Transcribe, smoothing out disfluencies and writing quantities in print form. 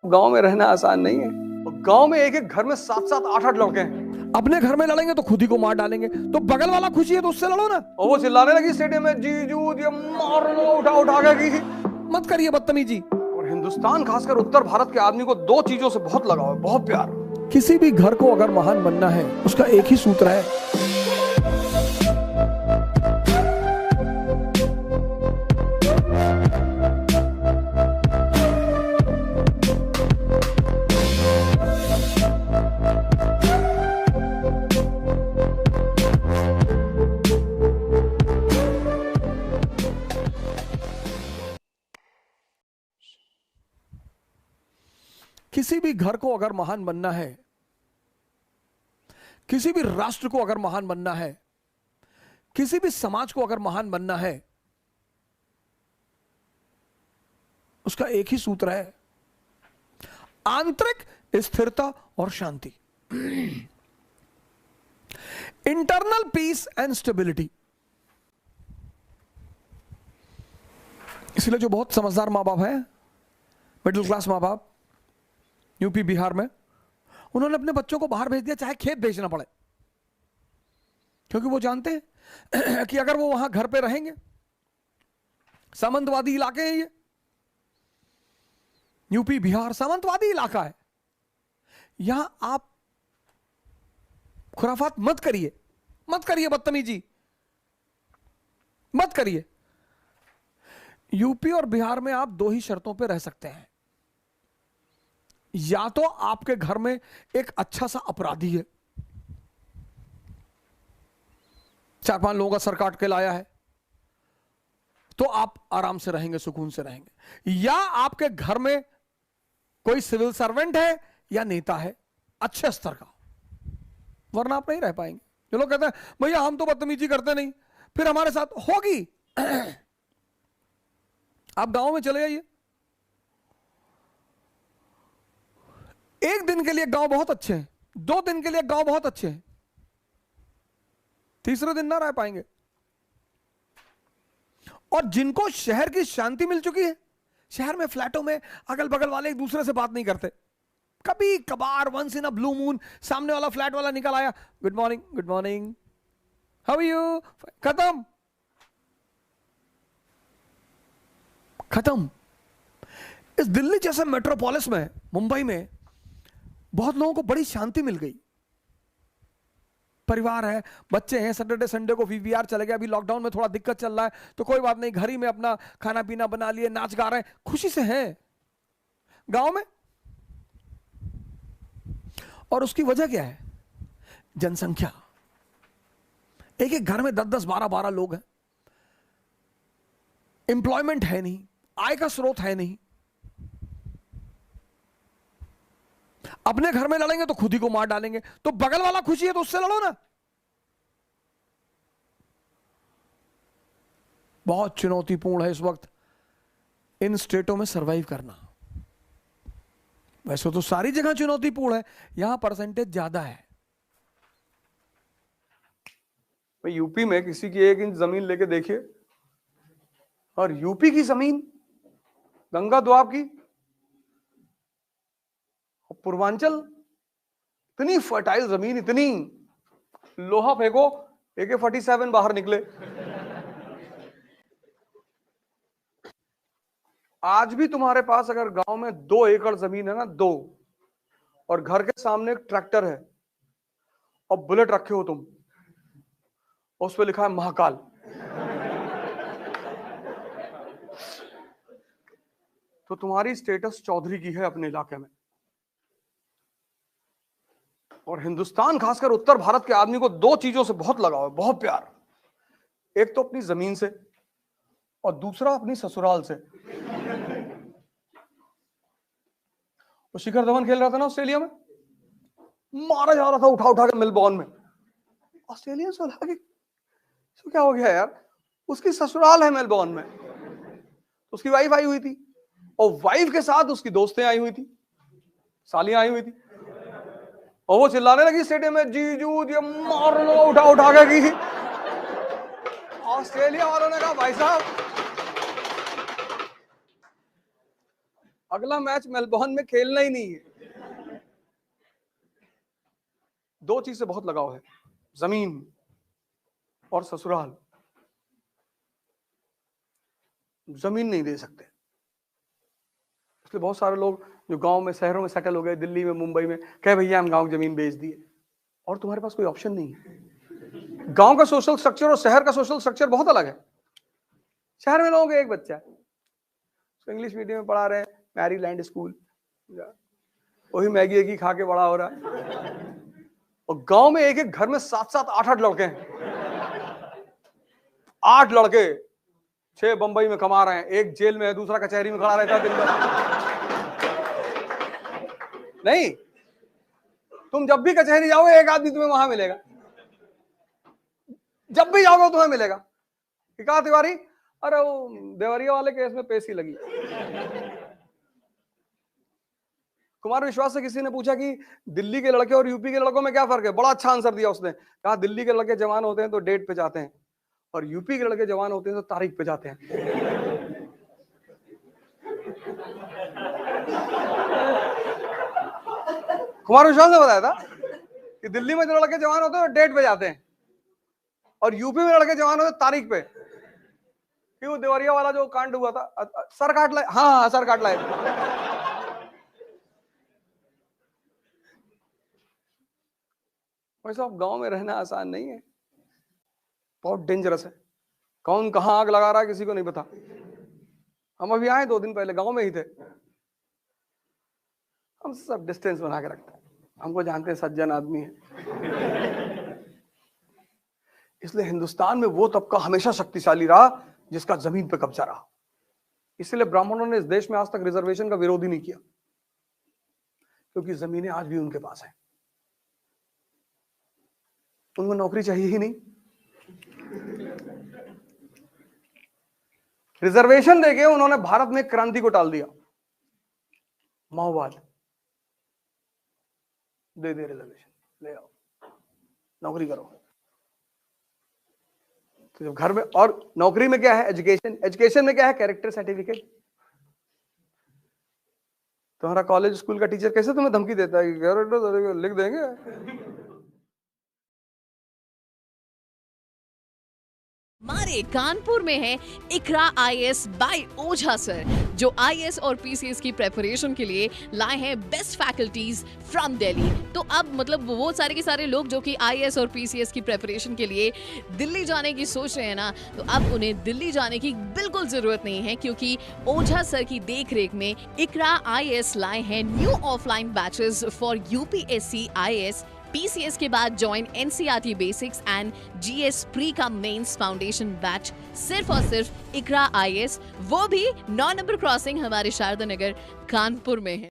गांव में रहना आसान नहीं है। गांव में एक एक घर में 7-7 8-8 लड़के हैं। अपने घर में लड़ेंगे तो खुद ही को मार डालेंगे, तो बगल वाला खुशी है तो उससे लड़ो ना। और वो चिल्लाने लगी स्टेडियम में, जीजू ये मार लो, उठा उठा के की। मत करिए बदतमीजी। और हिंदुस्तान खासकर उत्तर भारत के आदमी को दो चीजों से बहुत लगाव है, बहुत प्यार। किसी भी घर को अगर महान बनना है उसका एक ही सूत्र है, किसी भी घर को अगर महान बनना है, किसी भी राष्ट्र को अगर महान बनना है, किसी भी समाज को अगर महान बनना है, उसका एक ही सूत्र है, आंतरिक स्थिरता और शांति। Internal peace and stability. इसलिए जो बहुत समझदार मां बाप हैं, मिडिल क्लास मां बाप यूपी बिहार में, उन्होंने अपने बच्चों को बाहर भेज दिया, चाहे खेत बेचना पड़े, क्योंकि वो जानते हैं कि अगर वो वहां घर पे रहेंगे, सामंतवादी इलाके हैं ये, यूपी बिहार सामंतवादी इलाका है, यहां आप खुराफात मत करिए, मत करिए बदतमीजी, मत करिए। यूपी और बिहार में आप दो ही शर्तों पे रह सकते हैं, या तो आपके घर में एक अच्छा सा अपराधी है, 4-5 लोगों का सर काट के लाया है, तो आप आराम से रहेंगे, सुकून से रहेंगे, या आपके घर में कोई सिविल सर्वेंट है या नेता है अच्छे स्तर का, वरना आप नहीं रह पाएंगे। जो लोग कहते हैं भैया हम तो बदतमीजी करते नहीं, फिर हमारे साथ होगी। आप गांव में चले जाइए, एक दिन के लिए गांव बहुत अच्छे हैं, 2 दिन के लिए गांव बहुत अच्छे हैं, तीसरे दिन ना रह पाएंगे। और जिनको शहर की शांति मिल चुकी है, शहर में फ्लैटों में अगल बगल वाले एक दूसरे से बात नहीं करते, कभी कभार once in a blue moon सामने वाला फ्लैट वाला निकल आया, good morning good morning, how are you, खत्म खत्म। इस दिल्ली जैसे मेट्रोपोलिस में, मुंबई में बहुत लोगों को बड़ी शांति मिल गई। परिवार है, बच्चे हैं, सैटरडे संडे को वीवीआर चले गए, अभी लॉकडाउन में थोड़ा दिक्कत चल रहा है तो कोई बात नहीं, घर ही में अपना खाना पीना बना लिए, नाच गा रहे हैं, खुशी से हैं गांव में। और उसकी वजह क्या है? जनसंख्या। एक एक घर में 10-10 12-12 लोग हैं, एम्प्लॉयमेंट है नहीं, आय का स्रोत है नहीं। अपने घर में लड़ेंगे तो खुद ही को मार डालेंगे, तो बगल वाला खुशी है तो उससे लड़ो ना। बहुत चुनौतीपूर्ण है इस वक्त इन स्टेटों में सरवाइव करना। वैसे तो सारी जगह चुनौतीपूर्ण है, यहां परसेंटेज ज्यादा है। यूपी में किसी की 1 इंच जमीन लेके देखिए, और यूपी की जमीन गंगा द्वाब की, पूर्वांचल, इतनी फर्टाइल जमीन, इतनी, लोहा फेंको AK-47 बाहर निकले। आज भी तुम्हारे पास अगर गांव में 2 एकड़ जमीन है ना, 2, और घर के सामने एक ट्रैक्टर है और बुलेट रखे हो तुम, उस पर लिखा है महाकाल, तो तुम्हारी स्टेटस चौधरी की है अपने इलाके में। और हिंदुस्तान खासकर उत्तर भारत के आदमी को 2 चीजों से बहुत लगाव है, बहुत प्यार। एक तो अपनी जमीन से, और दूसरा अपनी ससुराल से। वो शिखर धवन खेल रहा था ना ऑस्ट्रेलिया में, मारा जा रहा था उठा उठा के मेलबोर्न में, ऑस्ट्रेलिया से लगा कि क्या हो गया यार, उसकी ससुराल है मेलबोर्न में, उसकी वाइफ आई हुई थी, और वाइफ के साथ उसकी दोस्तें आई हुई थी, सालियां आई हुई थी, और वो चिल्लाने लगी स्टेडियम में, जीजू ये मार लो, उठा उठा के की। ऑस्ट्रेलिया वालों ने कहा भाई साहब अगला मैच मेलबोर्न में खेलना ही नहीं है। दो चीज से बहुत लगाव है, जमीन और ससुराल। जमीन नहीं दे सकते, इसलिए बहुत सारे लोग जो गांव में शहरों में सेटल हो गए, दिल्ली में मुंबई में, कहे भैया हम गांव की जमीन बेच दिए, और तुम्हारे पास कोई ऑप्शन नहीं है। गांव का सोशल स्ट्रक्चर और शहर का सोशल स्ट्रक्चर बहुत अलग है। शहर में लोगों का एक बच्चा है, उसको इंग्लिश मीडियम में पढ़ा रहे हैं, मैरीलैंड स्कूल, वही मैगी एगी खा के बड़ा हो रहा है। और गांव में एक एक घर में 7-7, 8-8 लड़के हैं। 8 लड़के, 6 बंबई में कमा रहे हैं, एक जेल में है, दूसरा कचहरी में खड़ा रहता है दिन भर। नहीं, तुम जब भी कचहरी जाओगे एक आदमी तुम्हें वहां मिलेगा, जब भी जाओगे तुम्हें मिलेगा कि कहा तिवारी, अरे वो देवरिया वाले केस में पेशी लगी। कुमार विश्वास से किसी ने पूछा कि दिल्ली के लड़के और यूपी के लड़कों में क्या फर्क है, बड़ा अच्छा आंसर दिया उसने, कहा दिल्ली के लड़के जवान होते हैं तो डेट पे जाते हैं, और यूपी के लड़के जवान होते हैं तो तारीख पे जाते हैं। कुमार विश्वास ने बताया था कि दिल्ली में जो लड़के जवान होते हैं वो डेट पे जाते हैं, और यूपी में लड़के जवान होते हैं तारीख पे। कि वो देवरिया वाला जो कांड हुआ था, सर काट लाए, हाँ सर काट लाए। वैसे अब गांव में रहना आसान नहीं है, बहुत डेंजरस है। कौन कहां आग लगा रहा है किसी को नहीं पता। हम अभी आए 2 दिन पहले, गांव में ही थे। हम सब डिस्टेंस बना के रखते हैं, हमको जानते हैं सज्जन आदमी है। इसलिए हिंदुस्तान में वो तबका हमेशा शक्तिशाली रहा जिसका जमीन पे कब्जा रहा। इसलिए ब्राह्मणों ने इस देश में आज तक रिजर्वेशन का विरोध ही नहीं किया, क्योंकि जमीनें आज भी उनके पास हैं। उनको नौकरी चाहिए ही नहीं। रिजर्वेशन देके उन्होंने भारत में क्रांति को टाल दिया। माओवाद दे दे रिजर्वेशन, ले आओ नौकरी करो। तो जब घर में, और नौकरी में क्या है, एजुकेशन, एजुकेशन में क्या है, कैरेक्टर सर्टिफिकेट। तुम्हारा कॉलेज स्कूल का टीचर कैसे तुम्हें धमकी देता है कि कैरेक्टर लिख देंगे। हमारे कानपुर में है इकरा आईएएस बाय ओझा सर, जो आईएएस और पीसीएस की प्रेपरेशन के लिए लाए हैं बेस्ट फैकल्टीज फ्रॉम दिल्ली। तो अब मतलब वो सारे के सारे लोग जो कि आईएएस और पीसीएस की प्रेपरेशन के लिए दिल्ली जाने की सोच रहे हैं ना, तो अब उन्हें दिल्ली जाने की बिल्कुल जरूरत नहीं है, क्योंकि ओझा सर की देखरेख में इकरा आईएएस लाए हैं new offline batches for UPSC IAS PCS के बाद join NCERT basics and GS pre का मेंस फाउंडेशन बैच सिर्फ और सिर्फ इकरा आईएएस, वो भी 9 नंबर क्रॉसिंग हमारे शारदा नगर कानपुर में है।